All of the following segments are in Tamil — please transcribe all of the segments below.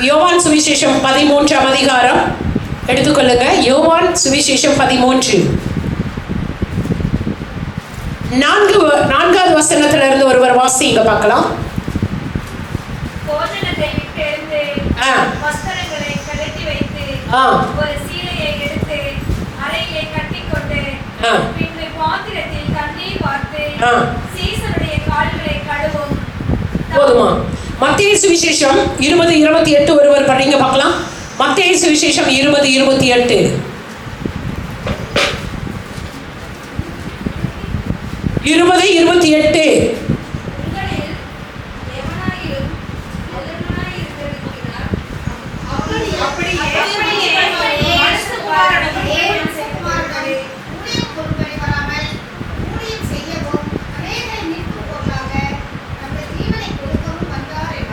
யோவான் சுவிசேஷம் 13ஆம் அதிகாரம் எடுத்துக்கொள்ளுங்க. யோவான் சுவிசேஷம் 13 4வது வசனத்திலிருந்து ஒருவர் வாசிங்க பார்க்கலாம். போஜனத்தை விட்டெழுந்து வஸ்திரங்களை கழட்டி வைத்து ஒரு சீலையை எடுத்து அறையிலே கட்டிக்கொண்டு பின்பு பாத்திரத்தில் தண்ணீர் வார்த்து சீசருடைய கால்களை கழுவும். போதுமா? மத்தேயு சுவிசேஷம் 20:28 ஒருவர் படிங்க பார்க்கலாம். மத்தேயு சுவிசேஷம் 20:28 20:28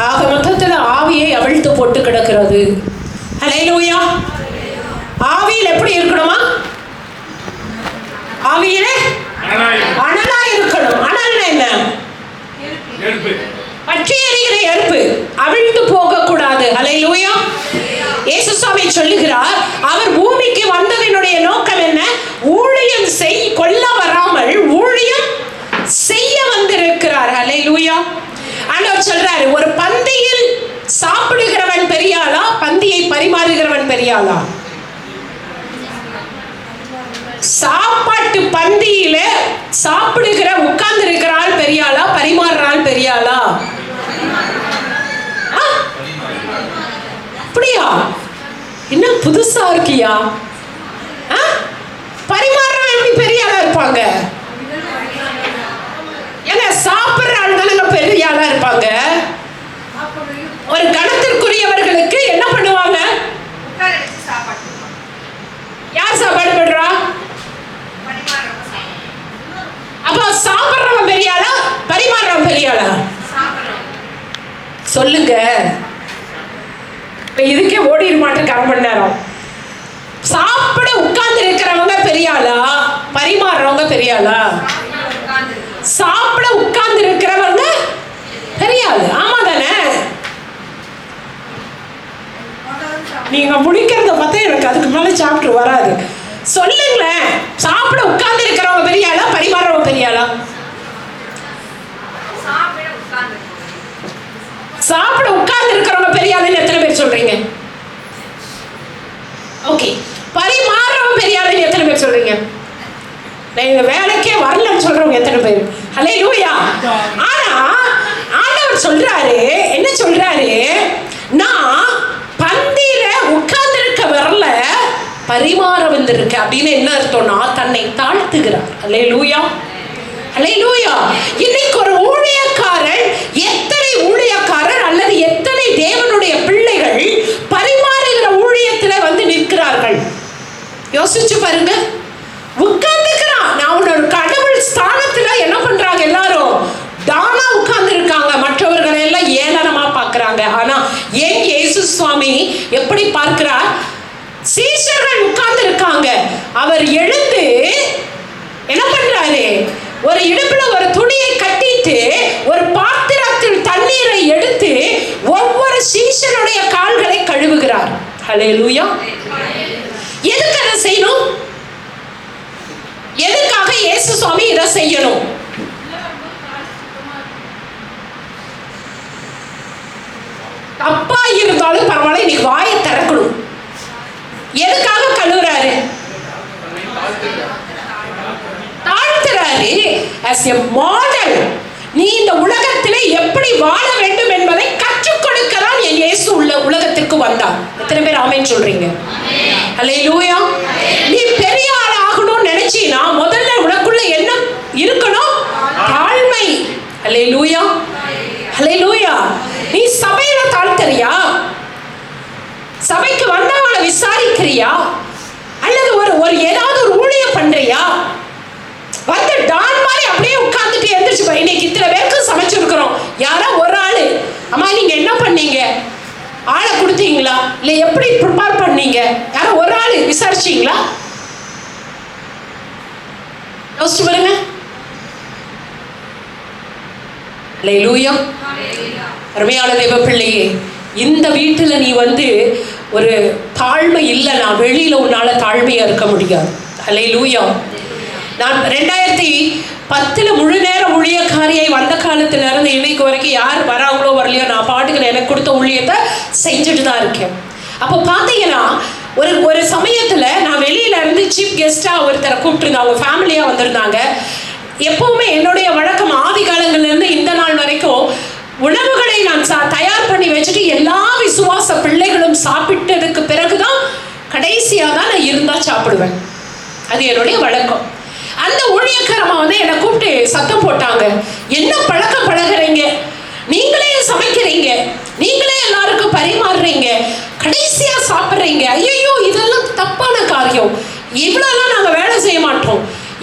ஆக மொத்தத்தில் ஆவியை அவிழ்த்து போட்டு கிடக்கிறது. ஹல்லேலூயா. ஆவியில் எப்படி இருக்கணுமா? ஆவியில அனலா இருக்கணும். அனல் என்ன? பற்றி எரிகிற எறும்பு. அவிழ்த்து போக கூடாது. ஹல்லேலூயா. இயேசு சுவாமி சொல்லுகிறார், அவர் பூமிக்கு வந்ததனுடைய நோக்கம் என்ன? ஊழியம் கொல்ல வராமல் ஊழியம் செய்ய வந்திருக்கிறார். ஹல்லேலூயா. ஆண்டவர் சொல்றாரு, ஒரு பந்தியில் சாப்பிடுகிறவன் பெரியாளா, பந்தியை பரிமாறுகிறவன் பெரியாளா? சாப்பாட்டு பந்தியில சாப்பிடுகிற உட்கார்ந்து இருக்கிறாள் பெரியாளா, பரிமாறுறாள் பெரியாளா? அப்படியா? என்ன புதுசா இருக்கியா? பரிமாறுறவன் எப்படி பெரியாளா இருப்பாங்க? ஏங்க சாப்பிடுற ஆள் தானே பெரிய ஆளா இருப்பாங்க. ஒரு கணத்திற்குரியவர்களுக்கு என்ன பண்ணுவாங்க? யார் சாப்பாடு பண்றா? அப்ப சாப்பிடுறவன் பெரிய ஆளா, பரிமாறுறவன் பெரிய ஆளா? சொல்லுங்க. இப்ப இதுக்கே ஓடிட மாட்டேன் 1/2 மணி நேரம். சாப்பிட உட்கார்ந்து இருக்கிறவங்க பெரிய ஆளா, பரிமாறுறவங்க பெரிய ஆளா? சாப்பிட உட்கார்ந்து இருக்கிறவங்க பெரிய ஆளு. ஆமா தானே? நீங்க முடிக்கிறத பார்த்தா எனக்கு அதுக்கு மேல சாப்பிட்டு வராது. சொல்லுங்களேன், சாப்பிட உட்கார்ந்து இருக்கிறவங்க பெரிய ஆளா, பரிமாறவங்க பெரிய ஆளா? சாப்பிட உட்கார்ந்து இருக்கிறவங்க பெரிய ஆளுன்னு எத்தனை பேர் சொல்றீங்க? ஓகே. பரிமாறவங்க பெரிய ஆளுன்னு எத்தனை பேர் சொல்றீங்க? நீங்க வேலைக்கே வரலன்னு சொல்றவங்க எத்தனை பேர்? ஹல்லேலூயா. ஆனா ஆண்டவர் சொல்றாரு, என்ன சொல்றாரு? நான் பந்தியில உட்கார்ந்து இருக்க வரல, பரிமாற வந்திருக்க. அப்படின்னு என்ன அர்த்தம்னா, தன்னை தாழ்த்துகிறார். ஹல்லேலூயா. ஹல்லேலூயா. இன்னைக்கு ஒரு ஊழியக்காரன், எத்தனை ஊழியக்காரர் அல்லது எத்தனை தேவனுடைய பிள்ளைகள் பரிமாறுகிற ஊழியத்துல வந்து நிற்கிறார்கள்? யோசிச்சு பாருங்க. உட்கார்ந்துக்கிறான். நான் உன்னோட கடவுள் ஸ்தானத்துல என்ன பண்றாங்க? எல்லாரும் தானா உட்கார்ந்து இருக்காங்க. மற்றவர்களை எல்லாம் ஏளனமா பார்க்கறாங்க. ஆனா ஏன் இயேசு சுவாமி எப்படி பார்க்கிறார்? சீஷர்கள் உட்கார்ந்து இருக்காங்க. அவர் எழுந்து என்ன பண்றாரு? ஒரு இடுப்புல ஒரு துணியை கட்டிட்டு ஒரு பாத்திரத்தில் தண்ணீரை எடுத்து ஒவ்வொரு சீஷனுடைய கால்களை கழுவுகிறார். ஹல்லேலூயா. எதுக்கு அதை செய்யணும்? எதுக்காக இயேசு சுவாமி இதை செய்யணும்? தப்பா இருந்தாலும் பரவாயில்ல, இன்னைக்கு வாயை திறக்கணும். எதுக்காக கழுவுறாரு? தாழ்த்துறாரு. as a model. நீ இந்த உலகத்திலே எப்படி வாழ வேண்டும் என்பதை கற்றுக் கொடுக்கதான் என் இயேசு உலகத்திற்கு வந்தார். எத்தனை பேர் ஆமென் சொல்றீங்க? ஹல்லேலூயா. நீ பெரிய ஆள் ஆகணும்னு நினைச்சீனா முதல்ல உனக்குள்ள என்ன இருக்கணும்? தாழ்மை. ஹல்லேலூயா. ஹல்லேலூயா. நீ சபையில தாழ்த்தறியா? சபைக்கு வந்தவங்களை விசாரிக்கிறியா? அல்லது ஒரு ஏதாவது ஒரு ஊழியம் பண்றியா? வந்து டான் மாதிரி அப்படியே உட்கார்ந்துட்டு எந்திரிச்சு போய், இன்னைக்கு இத்தனை பேருக்கு சமைச்சிருக்கிறோம், யாரோ ஒரு ஆளு, அம்மா நீங்க என்ன பண்ணீங்க? ஆளை கொடுத்தீங்களா? இல்ல எப்படி ப்ரிப்பேர் பண்ணீங்க? யாரோ ஒரு ஆளு விசாரிச்சீங்களா? யோசிச்சு பாருங்க. ஹல்லேலூயா. அருமையான தேவ பிள்ளையே, இந்த வீட்டில் நீ ஒரு தாழ்மை இல்லைனா வெளியில் உன்னால் தாழ்மையாக இருக்க முடியாது. அல்லேலூயா. நான் 2010 முழு நேர ஊழியக்காரியை வந்த காலத்துல இருந்து இன்னைக்கு வரைக்கும் யார் வராங்களோ வரலையோ நான் பாட்டுக்கு எனக்கு கொடுத்த ஊழியத்தை செஞ்சுட்டு தான் இருக்கேன். அப்போ பார்த்தீங்கன்னா ஒரு சமயத்தில் நான் வெளியில இருந்து சீஃப் கெஸ்டாக ஒருத்தரை கூப்பிட்டுருந்தேன். அவங்க ஃபேமிலியாக வந்திருந்தாங்க. எப்பவுமே என்னுடைய வழக்கம் ஆதி காலங்கள்லேருந்து இந்த நாள் வரைக்கும் உணவுகளை நான் தயார் பண்ணி வச்சுட்டு எல்லா விசுவாச பிள்ளைகளும் சாப்பிட்டதுக்கு பிறகுதான் கடைசியாக தான் நான் இருந்தால் சாப்பிடுவேன். அது என்னுடைய வழக்கம். அந்த ஊழியக்காரமா என்னை கூப்பிட்டு சத்தம் போட்டாங்க, என்ன பழக்கம் பழகுறீங்க, நீங்களே சமைக்கிறீங்க, நீங்களே எல்லாருக்கும் பரிமாறுறீங்க, கடைசியா சாப்பிட்றீங்க, ஐயோ இதெல்லாம் தப்பான காரியம், இவ்வளோலாம் நாங்கள் வேலை செய்ய மாட்டோம்.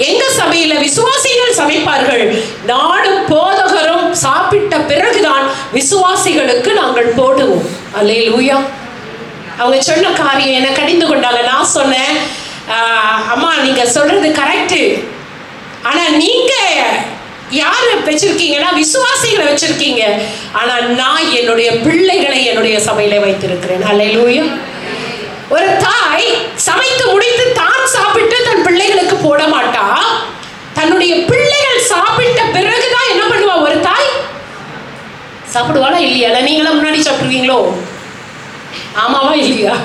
எங்க சபையில விசுவாசிகள் சமைப்பார்கள், நாடும் போதகரும் சாப்பிட்ட பிறகுதான் விசுவாசிகளுக்கு நாங்கள் போடுவோம். அல்லேலூயா. அவங்க சொன்ன காரியம் என்னை கடிந்து கொண்டாங்க. நான் சொன்னேன், அம்மா நீங்க சொல்றது கரெக்டு, ஆனா நீங்க யாரு வச்சிருக்கீங்கன்னா விசுவாசிகளை வச்சிருக்கீங்க, ஆனா நான் என்னுடைய பிள்ளைகளை என்னுடைய சபையில வைத்திருக்கிறேன். அல்லேலூயா. ஒரு தாய் சமைத்து முடித்து தான் சாப்பிட்டு தன் பிள்ளைகளுக்கு போட மாட்டா, தன்னுடைய பிள்ளைகள் சாப்பிட்ட பிறகுதான் என்ன பண்ணுவா ஒரு தாய்? சாப்பிடுவாளா இல்லையா? நீங்களா முன்னாடி சாப்பிடுவீங்களோ? ஆமாவா இல்லையா?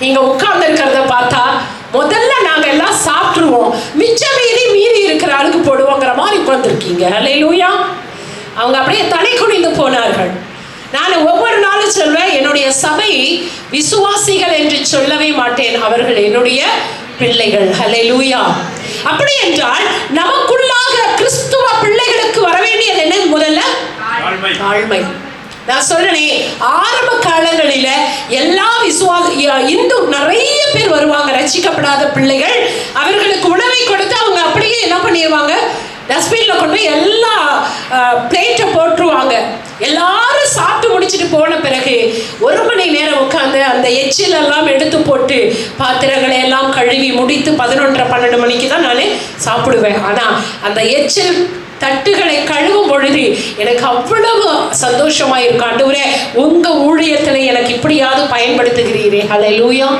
நீங்க உட்கார்ந்து இருக்கிறத பார்த்தா முதல்ல நாங்க எல்லாம் சாப்பிட்டுருவோம், மீதி இருக்கிற ஆளுக்கு போடுவோங்கிற மாதிரி உட்கார்ந்துருக்கீங்க. அல்லேலூயா. அவங்க அப்படியே தலை குனிந்து போனார்கள். நான் ஒவ்வொரு நாளும் சொல்வேன், என்னுடைய சபை விசுவாசிகள் என்று சொல்லவே மாட்டேன், அவர்கள் என்னுடைய பிள்ளைகள். அல்லேலூயா. அப்படி என்றால் நமக்குள்ளாக கிறிஸ்துவ பிள்ளைகளுக்கு வர வேண்டியது என்ன? முதல்ல தாழ்மை. நான் சொல்றேன், ஆரம்ப காலங்களில எல்லா இந்து நிறைய பேர் வருவாங்க, ரட்சிக்கப்படாத பிள்ளைகள். அவர்களுக்கு உணவை கொடுத்து அவங்க அப்படியே என்ன பண்ணிடுவாங்க, டஸ்ட்பின்ல கொண்டு போய் எல்லா பிளேட்டை போட்டுருவாங்க. எல்லாரும் சாப்பிட்டு முடிச்சுட்டு போன பிறகு 1 மணி நேரம் உட்காந்து அந்த எச்சில் எல்லாம் எடுத்து போட்டு பாத்திரங்களை எல்லாம் கழுவி முடித்து 11-12 மணிக்கு தான் நான் சாப்பிடுவேன். ஆனா அந்த எச்சில் தட்டுகளை கழுவும் பொழுது எனக்கு அவ்வளவு சந்தோஷமா இருக்கும். ஆண்டவரே, உங்க ஊழியத்துல எனக்கு இப்படியாவது பயன்படுத்துகிறீரே. அல்லேலூயா.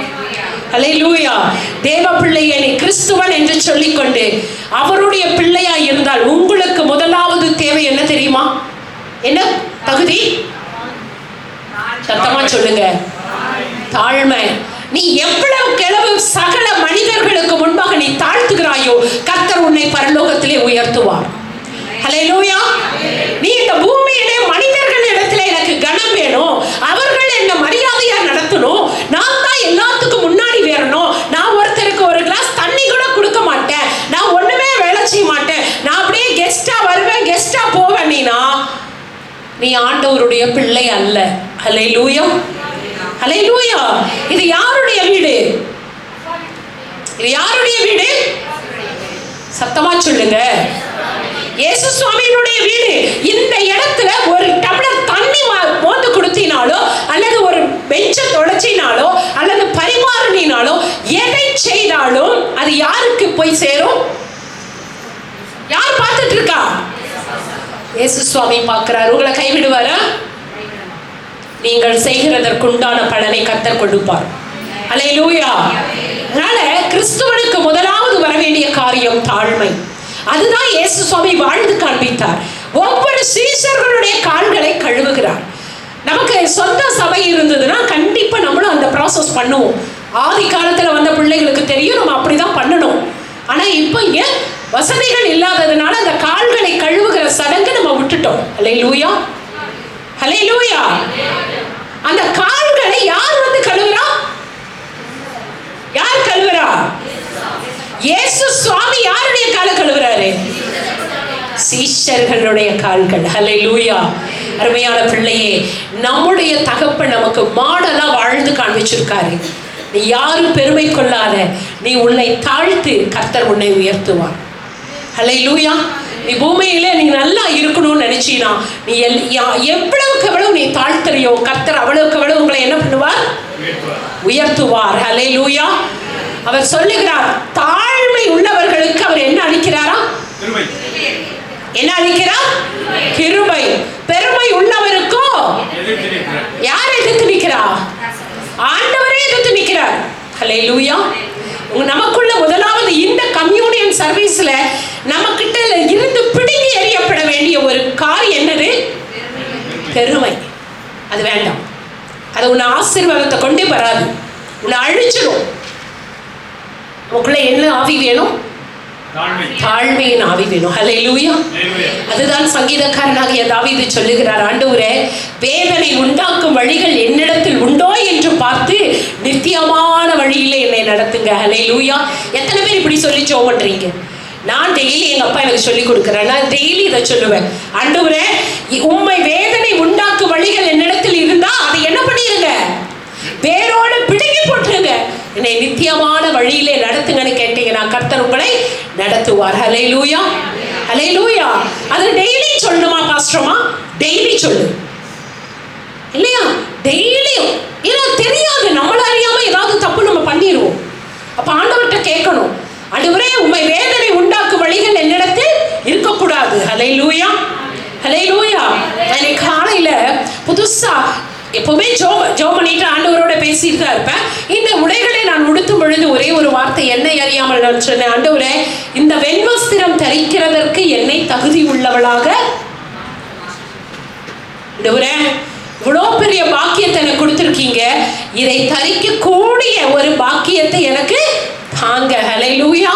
அல்லேலூயா. தேவ பிள்ளையை நீ கிறிஸ்துவன் என்று சொல்லிக்கொண்டு அவருடைய பிள்ளையா இருந்தால் உங்களுக்கு முதலாவது தேவை என்ன தெரியுமா? என்ன தகுதி? சத்தமா சொல்லுங்க. தாழ்மை. நீ எவ்வளவு கிளவு சகல மனிதர்களுக்கு முன்பாக நீ தாழ்த்துகிறாயோ கர்த்தர் உன்னை பரலோகத்திலே உயர்த்துவார். அல்லேலூயா. நீ இந்த பூமியிலே மனிதர்கள் இடத்துல எனக்கு கனம் வேணும், அவர்கள் என்ன மரியாதையா நடத்தணும், நான் தான் எல்லாத்துக்கும் முன்னாடி வரணும், நான் ஒருத்தருக்கு ஒரு கிளாஸ் தண்ணி கூட கொடுக்க மாட்டேன், நான் ஒண்ணுமே வேலை செய்ய மாட்டேன், நான் அப்படியே கெஸ்டா வருவேன் கெஸ்டா போவேன், நீ ஆண்டவருடைய பிள்ளை அல்ல. அல்லேலூயா. அல்லேலூயா. இது யாருடைய வீடு? இது யாருடைய வீடு? சத்தமா சொல்லுங்க. இயேசு சுவாமியினுடைய வீடு. இந்த இடத்துல ஒரு டம்ளர் தண்ணி மோந்து கொடுத்தினாலோ அல்லது ஒரு பெஞ்சை தொடச்சினாலோ அல்லது பரிமாறினாலோ எதை செய்தாலும் அது யாருக்கு போய் சேரும்? யார் பார்த்துட்டு இருக்கா? இயேசு சுவாமி பார்க்கிறார். உங்களை கைவிடுவாரா? நீங்கள் செய்கிறதற்குண்டான பலனை கர்த்தர் கொடுப்பார். அல்லேலூயா. அதனால கிறிஸ்துவனுக்கு முதலாவது வர வேண்டிய காரியம் தாழ்மை. அதுதான் இயேசு சுவாமி வாழ்ந்து காண்பித்தார். ஒவ்வொரு சீஷர்களுடைய கால்களை கழுவுகிறார். நமக்கு சொந்த சபை இருந்ததுன்னா கண்டிப்பா நம்மளும் அந்த ப்ராசஸ் பண்ணுவோம். ஆதி காலத்துல வந்த பிள்ளைகளுக்கு தெரியும் நம்ம அப்படிதான் பண்ணணும். ஆனா இப்போ இங்க வசதிகள் இல்லாததுனால அந்த கால்களை கழுவுகிற சடங்கு நம்ம விட்டுட்டோம். அல்லேலூயா. அல்லேலூயா. அந்த கால்களை யார் கழுவுறா? யார் கழுவுறா? இயேசு சுவாமி யாருடைய காலை கழுவுறாரு? சீஷர்களுடைய கால்கள். அல்லேலூயா. அருமையான பிள்ளையே, நம்முடைய தகப்பன் நமக்கு மாடலா வாழ்ந்து காண்பிச்சிருக்காரு. நீ யாரும் பெருமை கொள்ளாத, நீ உன்னை தாழ்த்து கர்த்தர் உன்னை உயர்த்துவார். அல்லேலூயா. நீ பூமியிலே நீ நல்லா இருக்கணும்னு நினைச்சீனா நீ எவ்வளவுக்கு எவ்வளவு நீ தாழ்த்துறியோ கர்த்தர் அவ்வளவுக்கு எவ்வளவு உங்களை என்ன பண்ணுவார்? உயர்த்துவார். அல்லேலூயா. அவர் சொல்லுகிறார், தாழ்மை உள்ளவர்களுக்கு அவர் என்ன அளிக்கிறாரா? என்ன அளிக்கிறார்? கிருபை. பெருமை உள்ளவருக்கும் யார் எதிர்த்து நிக்கிறா? ஆண்டவரே எதிர்த்து நிக்கிறார். ஹல்லேலூயா. நமக்குள்ள முதலாவது இந்த கம்யூனியன் சர்வீஸ்ல நமக்கிட்ட இருந்து பிடுங்கி எறியப்பட வேண்டிய ஒரு காரியம் என்னது? பெருமை. அது வேண்டாம். அது உன்னை ஆசீர்வாதத்தை கொண்டே வராது, உன்னை அழிச்சிடும். நமக்குள்ள என்ன ஆவி வேணும்? தாழ்மையின் ஆவி வேணும். ஹல்லேலூயா. அதுதான் சங்கீதக்காரனாகிய தாவீது சொல்லுகிறார், ஆண்டவரே வேதனை உண்டாக்கும் வழிகள் என்னிடத்தில் உண்டோ என்று பார்த்து நித்தியமான வழியில என்னை நடத்துங்க. ஹல்லேலூயா. எத்தனை பேர் இப்படி சொல்லி ஜெபம் பண்றீங்க? நான் டெய்லி எங்க அப்பா எனக்கு சொல்லி கொடுக்குறேன், நான் டெய்லி இதை சொல்லுவேன், ஆண்டவரே உம்மை வேதனை உண்டாக்கும் வழிகள் என்னிடத்தில் இருந்தா அதை என்ன பண்ணிருங்க? வேரோட பிடுங்கி போட்டுருங்க, என்னை நித்தியமான வழியிலே நடத்துங்கன்னு கேட்டீங்கன்னா கர்த்தர் உங்களை நடத்துவார். ஹல்லேலூயா. ஹல்லேலூயா. அது டெய்லி சொல்லணுமா பாஸ்டர்மா? டெய்லி சொல்லு இல்லையா? டெய்லியும். ஏன்னா தெரியாது, நம்மள அறியாம ஏதாவது தப்பு நம்ம பண்ணிடுவோம். அப்ப ஆண்டவர்கிட்ட கேட்கணும், ஆண்டவரே உம்மை வேதனை உண்டாக்கும் வழிகள் என்னிடத்தில் இருக்கக்கூடாது. ஹல்லேலூயா. ஹல்லேலூயா. இன்னைக்கு காலையில புதுசா எப்பவுமே ஜோம் பண்ணிட்டு ஆண்டவரோட பேசிட்டு தான் இருப்பேன். இந்த உடைகளை நான் உடுத்தும் பொழுது ஒரே ஒரு வார்த்தை என்னை அறியாமல் நான் சொன்னேன், ஆண்டவரே இந்த வெண்வஸ்திரம் தரிக்கிறதற்கு என்னை தகுதி உள்ளவளாக, ஆண்டவரே இவ்வளோ பெரிய பாக்கியத்தை எனக்கு கொடுத்துருக்கீங்க, இதை தரிக்க கூடிய ஒரு பாக்கியத்தை எனக்கு தாங்க. ஹல்லேலூயா.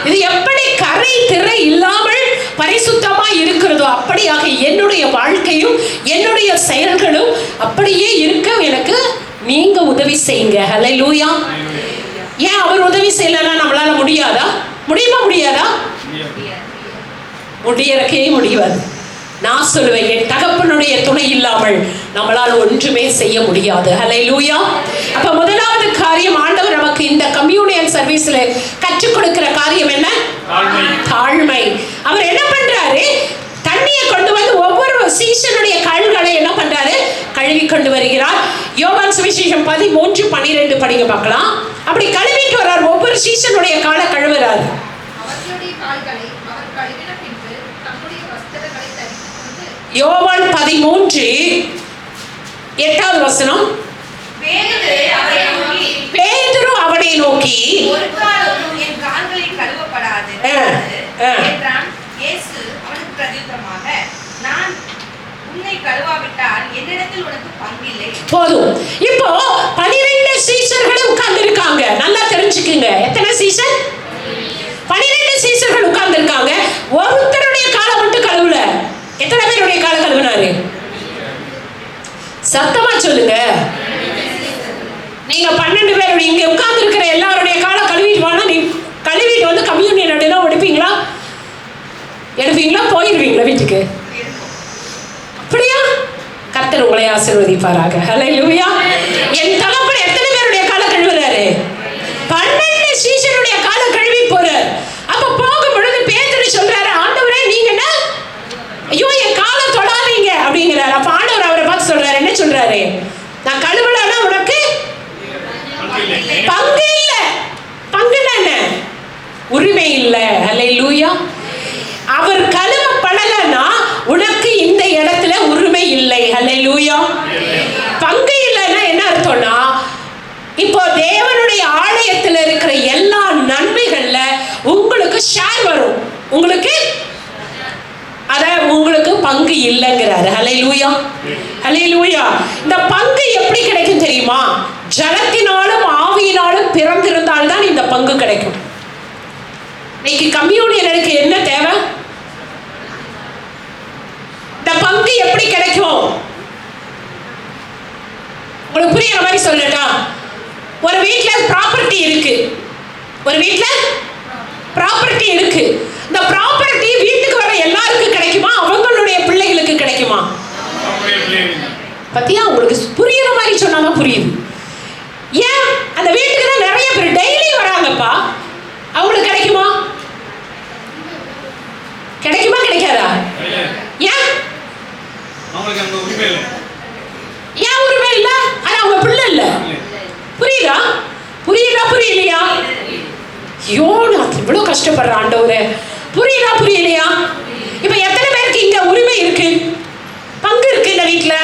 இது எப்படி கரை திரை இல்லாமல் பரிசுத்தமா இருக்கிறதோ அப்படியாக என்னுடைய வாழ்க்கையும் என்னுடைய செயல்களும் அப்படியே இருக்க எனக்கு நீங்க உதவி செய்யுங்க. ஹல்லேலூயா. ஏன் அவர் உதவி செய்யலன்னா நம்மளால முடியாதா? முடியுமா? முடியாதா? முடியறக்கே முடியாது. நான் சொல்லுவேன், என் தகப்பனுடைய துணை இல்லாமல் நம்மளால் ஒன்றுமே செய்ய முடியாது. ஹல்லேலூயா. அப்ப முதலாவது காரியம் ஆண்டவர் நமக்கு இந்த கம்யூனியன் சர்வீஸ்ல கற்றுக் கொடுக்கிற காரியம் என்ன? தாழ்மை. அவர் என்ன பண்றாரு? தண்ணியை கொண்டு வந்து ஒவ்வொரு சீஷனுடைய கால்களை என்ன பண்றாரு? கழுவி கொண்டு வருகிறார். யோவான் சுவிசேஷம் 13:12 படிங்க பார்க்கலாம். அப்படி கழுவிட்டு வர்றார், ஒவ்வொரு சீஷனுடைய காலை கழுவுறாரு. யோவான் 13:8 பேதுரு அவனை நோக்கி போதும். இப்போ 12 சீஷர்கள் உட்கார்ந்து இருக்காங்க. நல்லா தெரிஞ்சுக்குங்க, எத்தனை சீஷர்? 12 சீஷர்கள் உட்கார்ந்து இருக்காங்க. ஒருத்தருடைய காலை மட்டும் கழுவுல. எத்தனை பேருடைய காலை கழுவினாரு? சத்தமா சொல்லுங்க. நீங்க 12 பேர் இங்க உட்கார்ந்து இருக்கிற எல்லாருடைய காலை கழுவிட்டு வாங்க. நீ கழுவிட்டு வந்து கம்யூனியன் அப்படின்னா எடுப்பீங்களா? எடுப்பீங்களா? போயிருவீங்களா வீட்டுக்கு? அப்படியா? கர்த்தர் உங்களை ஆசீர்வதிப்பாராக. ஹல்லேலூயா. என் தகப்பன் எத்தனை பேருடைய காலை கழுவுறாரு? 12 சீஷருடைய காலை கழுவி போறார். அப்ப போகும் பொழுது பேதுரு சொல்றாரு, ஆண்டவரே நீங்க என்ன, ஐயோ என் காலை தொடாதீங்க அப்படிங்கிறாரு. அப்ப ஆண்டவர் அவரை பார்த்து சொல்றாரு, என்ன சொல்றாரு? நான் கழுவலன்னா உனக்கு பங்கு இல்ல. பங்குன்னா என்ன? உரிமை இல்ல. ஹல்லேலூயா. அவர் கழுவப்படலன்னா உனக்கு இந்த இடத்துல உரிமை இல்லை. ஹல்லேலூயா. பங்கு இல்லைன்னா என்ன அர்த்தம்னா, இப்போ தேவனுடைய ஆலயத்தில் இருக்கிற எல்லா நன்மைகள்ல உங்களுக்கு ஷேர் வரும், உங்களுக்கு அத உங்களுக்கு பங்கு இல்லைங்கிறாரு. ஹல்லேலூயா. ஹல்லேலூயா. இந்த பங்கு எப்படி கிடைக்கும் தெரியுமா? ஜலத்தினாலும் ஆவியினாலும் பிறந்திருந்தால் தான் இந்த பங்கு கிடைக்கும். இன்னைக்கு கம்யூனியனுக்கு என்ன தேவை? இந்த பங்கு எப்படி கிடைக்கும்? உங்களுக்கு புரியுற மாதிரி சொல்லட்டா? ஒரு வீட்டுல ப்ராப்பர்ட்டி இருக்கு, ஒரு வீட்டுல ப்ராப்பர்ட்டி இருக்கு. இந்த ப்ராப்பர்ட்டி வீட்டுக்கு வர எல்லாருக்கும் கிடைக்குமா? அவங்களுடைய பிள்ளைகளுக்கு கிடைக்குமா? பத்தியா? உங்களுக்கு புரியுற மாதிரி சொன்னாதான் புரியுது. ஏன் அந்த வீட்டுக்கு தான் நிறைய பேர் டெய்லி வராங்கப்பா, அவங்களுக்கு கிடைக்குமா? கிடைக்குமா? கிடைக்காதா? ஏன் ஏன் உரிமை இல்ல? ஆனா அவங்க பிள்ளை இல்ல. புரியுதா? புரியுதா? புரியலையா? ஐயோ நான் இவ்வளவு கஷ்டப்படுற ஆண்டவரே. புரியுதா? புரியலையா? இப்ப எத்தனை பேருக்கு இங்க உரிமை இருக்கு, பங்கு இருக்கு இந்த வீட்டுல?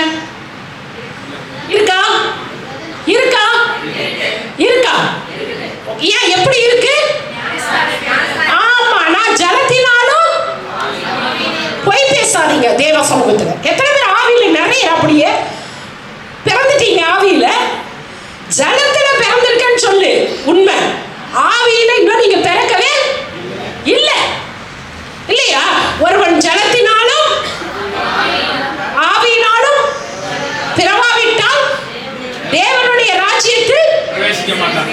பிறக்காதீங்க தேவ சமூகத்துல. எத்தனை பேர் ஆவியில நிறைய அப்படியே பிறந்துட்டீங்க? ஆவியில ஜலத்துல பிறந்திருக்கேன்னு சொல்லு, உண்மை. ஆவியில இன்னும் நீங்க பிறக்கவே இல்லை, இல்லையா? ஒருவன் ஜலத்தினாலும் ஆவியினாலும் பிறவாவிட்டால் தேவனுடைய ராஜ்யத்தில் பிரவேசிக்க மாட்டான்.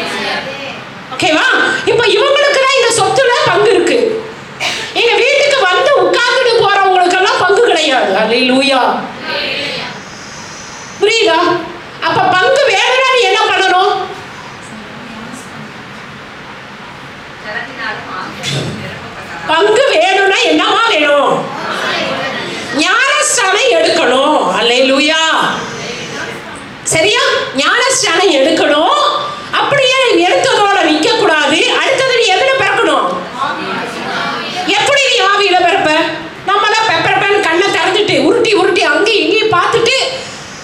ஓகேவா? இப்ப இவங்களுக்கு தான் இந்த சொத்துல பங்கு இருக்கு. எங்க வீட்டுக்கு வந்து உட்கார்ந்துட்டு போறவங்களுக்கு எல்லாம் பங்கு கிடையாது. அல்லேலூயா. புரியுதா? அப்ப பங்கு வேணும்னா நீ என்ன பண்ணணும்? பங்கு வேணும்னா என்னமா வேணும்? ஞானஸ்நானம் எடுக்கணும். அல்லேலூயா. சரியா? ஞானஸ்நானம் எடுக்கணும். அப்படியே எடுத்ததோட நிக்க கூடாது. அடுத்தது நீ எதுல பிறக்கணும்? எப்படி நீ ஆவியில பிறப்ப? நம்மளாம் பெப்பரப்பன்னு கண்ணை திறந்துட்டு உருட்டி உருட்டி அங்கேயும் இங்கேயும் பார்த்துட்டு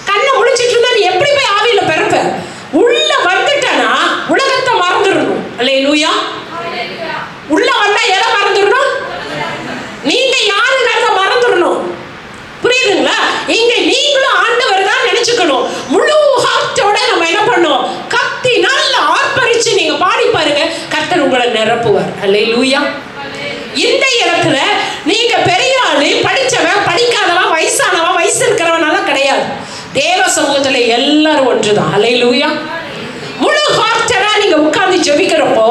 கண்ணை முழிச்சிட்டு இருந்தா நீ எப்படி போய் ஆவியில பிறப்ப? உள்ள வந்துட்டனா உலகத்தை மறந்துடணும். அல்லேலூயா. உள்ள வந்தா எதை மறந்துடணும்? நீங்க யாருங்கிறத மறந்துடணும். புரியுதுங்களா? இங்க நீங்களும் ஆண்டவர் தான் நினைச்சுக்கணும். முழு ஹார்ட்டோட நம்ம என்ன பண்ணோம்? கத்தி நல்ல ஆர்ப்பரிச்சு நீங்க பாடி பாருங்க, கர்த்தர் உங்களை நிரப்புவார். அல்லேலூயா. இந்த இடத்துல நீங்க பெரிய ஆளு, படிச்சவன், படிக்காதவன், வயசானவன், வயசு இருக்கிறவனால கிடையாது. தேவ சமூகத்துல எல்லாரும் ஒன்றுதான். அல்லேலூயா. முழு ஹார்ட்டடா நீங்க உட்கார்ந்து ஜெபிக்கிறப்போ,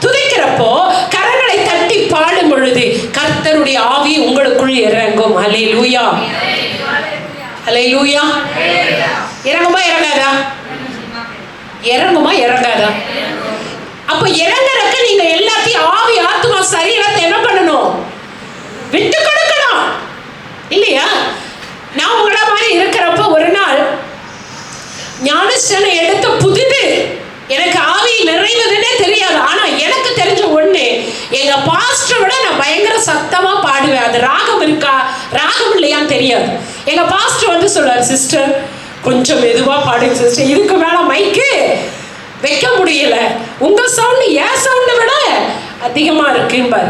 துதிக்கிறப்போ, கரங்களை தட்டி பாடும் பொழுது கர்த்தருடைய ஆவி உங்களுக்குள் இறங்கும். அல்லேலூயா. அல்லேலூயா. இறங்குமா இறங்காதா? இறங்குமா இறங்காதா? அப்ப இறங்குறதுக்கு நீங்க எல்லாத்தையும் ஆவி ஆத்மா சரீரத்தை என்ன பண்ணணும்? விட்டு கொடுக்கணும், இல்லையா? நான் உங்கள மாதிரி இருக்கிறப்ப ஒரு நாள் ஞானஸ்நானம் எடுத்த புதிது, எனக்கு ஆவி நிறைவதுன்னே தெரியாது. ஆனா எனக்கு தெரிஞ்ச ஒண்ணு, எங்க பாஸ்டரை விட நான் பயங்கர சத்தமா பாடுவேன். அது ராகம் இருக்கா ராகம் இல்லையான்னு தெரியாது. எங்க பாஸ்டர் வந்து சொல்றாரு, சிஸ்டர் கொஞ்சம் மெதுவா பாடுங்க சிஸ்டர், இதுக்கு மேல மைக்கு வைக்க முடியல, உங்க சவுண்ட் என் சவுண்டை விட அதிகமா இருக்குன்னு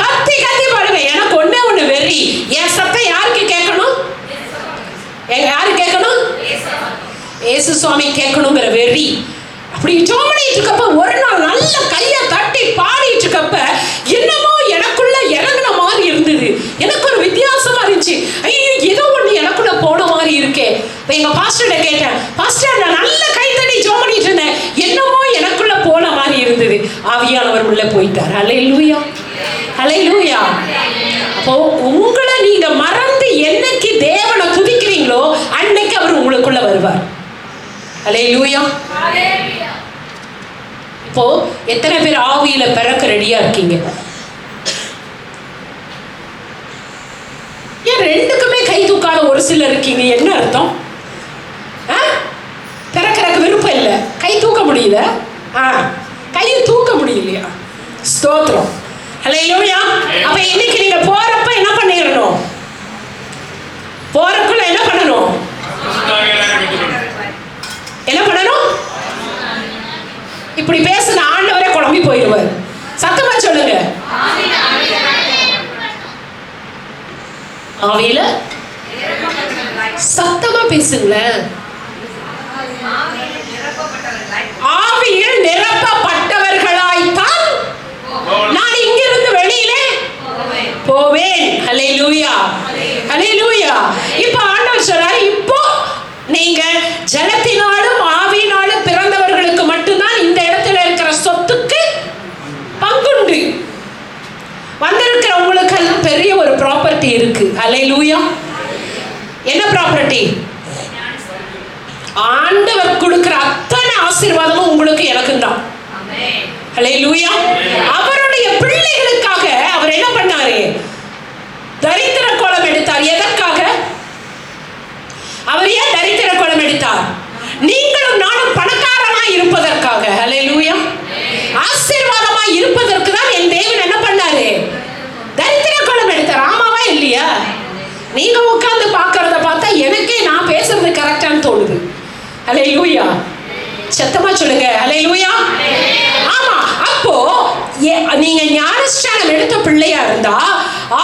கத்தி கத்தி பாடுவேன். எனக்கு ஒண்ணே ஒண்ணு வெறி, என் சத்தம் யாருக்கு கேட்கணும்? யாரு கேட்கணும்? ஏசு சுவாமி கேட்கணுங்கிற வெறி. அப்படி பண்ணிட்டு இருக்கப்ப ஒரு நாள் நல்ல கையை தட்டி பாடிட்டு இருக்கப்ப என்னமோ எனக்குள்ள இறங்கின மாதிரி இருந்தது. எனக்கு ஒரு வித்தியாசமா இருந்துச்சு. ஐயோ ஏதோ ஒண்ணு எனக்குள்ள போன மாதிரி இருக்கே. எங்க பாஸ்டர்கிட்ட கேட்டேன், பாஸ்டர் நான் நல்ல கை தட்டி ஜோம் பண்ணிட்டு இருந்தேன், என்னமோ எனக்குள்ள போன மாதிரி இருந்தது. ஆவியானவர் உள்ள போயிட்டார். அல்லேலூயா. அல்லேலூயா. அப்போ உங்களை நீங்க மறந்து என்னைக்கு தேவனை துதிக்கிறீங்களோ அன்னைக்கு அவர் உங்களுக்குள்ள வருவார். அல்லேலூயா. இப்போ எத்தனை பேர் ஆவியில பிறக்க ரெடியா இருக்கீங்க? ஏன் ரெண்டுக்குமே கை தூக்காத ஒரு சிலர் இருக்கீங்க? என்ன அர்த்தம்? பிறக்கிறக்கு விருப்பம் இல்லை, கை தூக்க முடியல, கையை தூக்க முடியலையா? ஸ்தோத்திரம். அல்லேலூயா. அப்ப இன்னைக்கு நீங்க போறப்ப என்ன பண்ணிடணும்? போறக்குள்ள என்ன பண்ணணும்? என்ன பண்ணணும்? இப்படி பேசுன ஆண்டவரே குழம்பி போயிடுவார். சத்தமா சொல்லுங்க. ஆவியில சத்தமா பேசுங்களேன். ஆவியில் நிரப்பப்பட்டவர்களாய்த்தான் நான் இங்கிருந்து வெளியிலே போவேன். அல்லேலூயா. அல்லேலூயா. இப்ப ஆண்டவர் சொல்றாரு, இப்போ நீங்க ஜலத்தினாலும் ஆவியினாலும் பிறந்தவர்களுக்கு மட்டும்தான் இந்த இடத்துல இருக்கிற சொத்துக்கு பங்குண்டு. வந்திருக்கிற உங்களுக்கு பெரிய ஒரு ப்ராப்பர்ட்டி இருக்கு. அல்லேலூயா. என்ன ப்ராப்பர்ட்டி? ஆண்டவர் கொடுக்கிற அத்தனை ஆசீர்வாதமும் உங்களுக்கு எனக்கும் தான். அல்லேலூயா. அவருடைய பிள்ளைகளுக்காக அவர் என்ன பண்ணாரு? தரித்திர கோலம் எடுத்தார். எதற்காக? அவர் ஏன் தரித்திர கோலம் எடுத்தார்? நீங்களும் நானும் பணக்காரனாய் இருப்பதற்காக. அல்லேலூயா. ஆசீர்வாதமாய் இருப்பதற்கு தான் என் தேவன் என்ன பண்ணாரு? தரித்திர கோலம் எடுத்தார். ஆமாவா இல்லையா? நீங்க உட்கார்ந்து பார்க்கறத பார்த்தா எனக்கே நான் பேசுறது கரெக்டான்னு தோணுது. அல்லேலூயா. சத்தமா சொல்லுங்க. அல்லேலூயா. ஆமா. அப்போ நீங்க ஞானஸ்நானம் எடுத்த பிள்ளையா இருந்தா,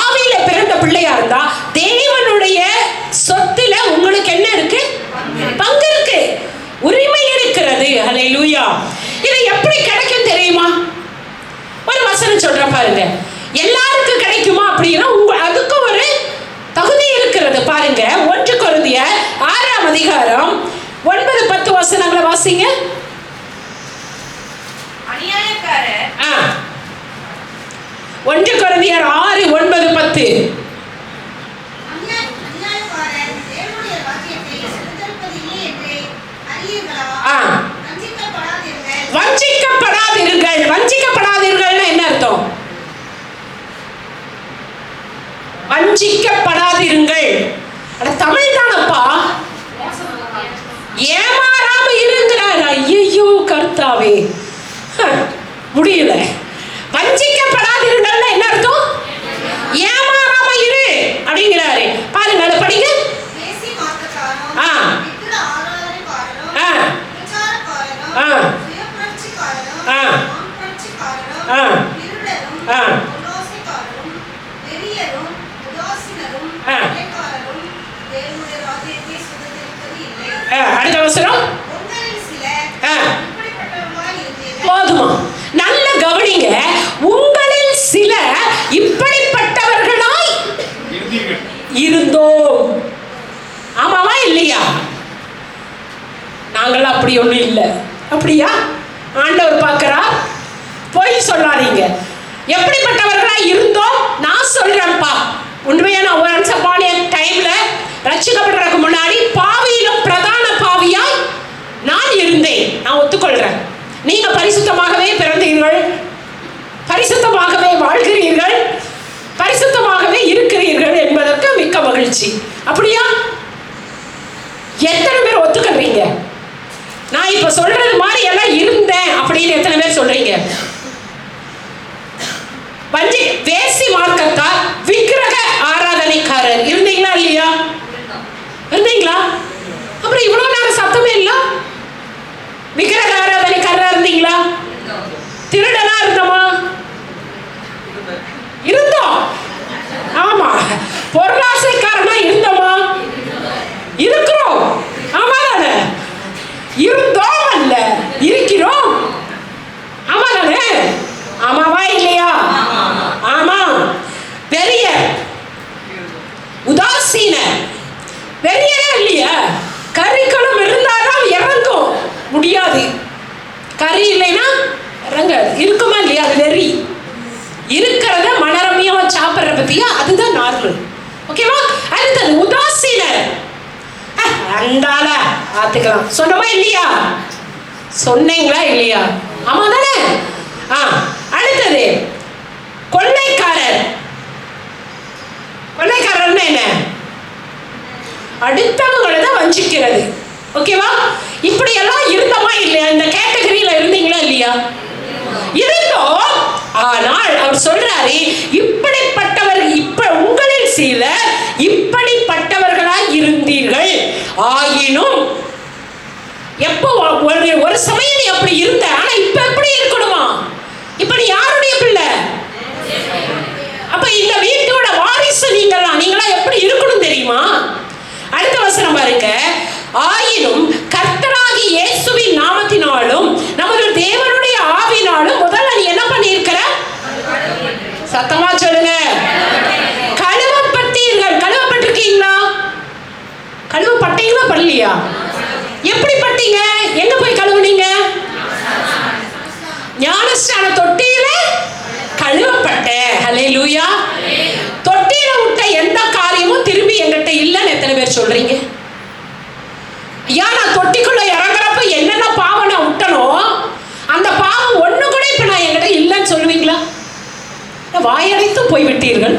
ஆவியில பிறந்த பிள்ளையா இருந்தா, தேவனுடைய பாருங்க. எல்லாருக்கும் கிடைக்குமா அப்படின்னா அதுக்கு ஒரு தகுதி இருக்கிறது. பாருங்க 1 கொரிந்தியர் 6ஆம் அதிகாரம் 9-10 வசனங்களை வாசிங்க. அநியாயக்காரர் 1 கொரிந்தியர் 6:9-10. வஞ்சிக்கப்படாதீர்கள். வஞ்சிக்கப்படாதீர்கள்னா என்ன அர்த்தம்? வஞ்சிக்கப்படாதீர்கள் தமிழ் தானப்பா. ஏமாறாம இருங்கிறார். ஐயோ கர்த்தாவே, முடியல. வஞ்சிக்கப்படாதீர்கள் என்ன அர்த்தம்? ஏமாறாம இரு அப்படிங்கிறாரு. பாருங்க, அதை படிங்க. அடுத்த அவசரம் போதுமா? நல்ல கவனிங்க. உங்களில் சில இப்படிப்பட்டவர்களாய் இருந்தோம். ஆமாவா இல்லையா? நாங்கள் அப்படி ஒண்ணும் இல்லை. அப்படியா? ஆண்டவர் பார்க்கிறார். போய் சொல்லாதீங்க. எப்படிப்பட்டவர்களா இருந்தோம் நான் சொல்றேன்ப்பா. உண்மையா நான் ஒன்ஸ் அப்பான் எ டைம்ல ரட்சிக்கப்படுறதுக்கு முன்னாடி பாவியிலும் பிரதான பாவியாய் நான் இருந்தேன். நான் ஒத்துக்கொள்றேன். நீங்க பரிசுத்தமாகவே பிறந்தீர்கள், பரிசுத்தமாகவே வாழ்கிறீர்கள், பரிசுத்தமாகவே இருக்கிறீர்கள் என்பதற்கு மிக்க மகிழ்ச்சி. அப்படியா? எத்தனை பேர் ஒத்துக்கிறீங்க? நான் இப்ப சொல்றது மாதிரி எல்லாம் இருந்தேன் அப்படின்னு எத்தனை பேர் சொல்றீங்க? வேசி மார்க்கத்தார், விக்கிரக ஆராதனைக்காரர் இருந்தீங்களா இல்லையா? இருந்தீங்களா? அப்புறம் இவ்வளவு நேரம் சத்தமே இல்ல. விக்கிரக ஆராதனைக்காரரா இருந்தீங்களா? திருடனா இருந்தோமா? இருந்தோம். ஆமா. பொருளாசைக்காரனா இருந்தோமா? இருக்கிறோம். ஆமா தானே? இருந்தோம் அல்ல, இருக்கிறோம். ஆமா தானே? ஆமாவா இல்லையா? ஆமா. பெரிய உதாசீன பெரியரே இல்லையா? கறிக்களம் இருந்தாதான் இறங்கும். முடியாது. கறி இல்லைன்னா இறங்காது. இருக்குமா இல்லையா? அது வெறி. இருக்கிறத மனரமியா சாப்பிட்ற பத்தியா, அதுதான் நார்மல். ஓகேவா? அடுத்தது உதாசீனர். அந்தால ஆத்துக்கலாம் சொன்னமா இல்லையா? சொன்னீங்களா இல்லையா? ஆமா தானே? அடுத்தது கொள்ளைக்காரர். கொள்ளைக்காரர்னா என்ன? அடுத்தவங்களை தான் வஞ்சிக்கிறது. ஓகேவா? இப்படி எல்லாம் இருந்தோமா இல்லையா? இந்த கேட்டகரியில இருந்தீங்களா இல்லையா? இருந்தோம். ஆனால் அவர் சொல்றாரு, இப்படிப்பட்டவர் உங்களில் சில இப்படிப்பட்டவர்களாய் இருந்தீர்கள். ஆயினும் எப்போ ஒரு சமயம் நீ அப்படி இருந்த, ஆனா இப்ப எப்படி இருக்கணுமா? இப்ப நீ யாருடைய பிள்ளை? அப்ப இந்த வீட்டோட வாரிசு நீங்களா எப்படி இருக்கணும் தெரியுமா? அடுத்த வசனம் பாருங்க. ஆயினும் கர்த்தராகிய இயேசுவின் நாமத்தினாலும் நமது தேவனுடைய ஆவினாலும் முதல்ல நீ என்ன பண்ணியிருக்கிற? சத்தமா சொல்லுங்க. கழுவப்பட்டீர்கள். கழுவப்பட்டிருக்கீங்களா? கழுவப்பட்டீங்களா? படலையா? எப்படி பட்டீங்க? எங்க போய் கழுவுனீங்க? ஞானஸ்நான தொட்டியில கழுவப்பட்ட. ஹல்லேலூயா. தொட்டியில விட்ட எந்த காரியமும் திரும்பி என்கிட்ட இல்லைன்னு எத்தனை பேர் சொல்றீங்க? ஐயா, நான் தொட்டிக்குள்ள இறங்குறப்ப என்னென்ன பாவம் நான் விட்டனோ அந்த பாவம் ஒண்ணு கூட இப்ப நான் என்கிட்ட இல்லைன்னு சொல்லுவீங்களா? வாயடைத்து போய் விட்டீர்கள்.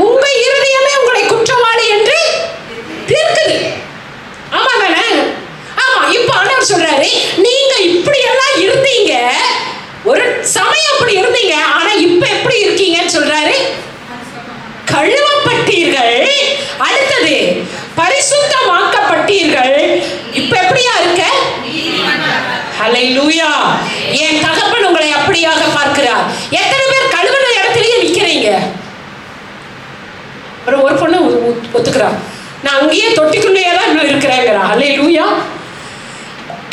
உங்க இருதயமே உங்களை குற்றவாளி என்று தீர்க்குது. ஆமா தானே? ஆமா. இப்ப ஆண்டவர் சொல்றாரு, நீங்க இப்படி எல்லாம் இருந்தீங்க, ஒரு சமயம் அப்படி இருந்தீங்க, ஆனா இப்ப எப்படி இருக்கீங்கன்னு சொல்றாரு. கழுவப்பட்டீர்கள். அடுத்தது பரிசுத்தமாக்கப்பட்டீர்கள். இப்ப எப்படியா இருக்க? ஹல்லேலூயா. என் தகப்பன் உங்களை அப்படியாக பார்க்கிறார். எத்தனை பேர் கழுவுன இடத்துலயே நிக்கிறீங்க? ஒரு பொண்ணு ஒத்துக்கிறான், நான் அங்கேயே தொட்டிக்குள்ளேயே தான் இன்னும் இருக்கிறேங்கிறா. ஹல்லேலூயா.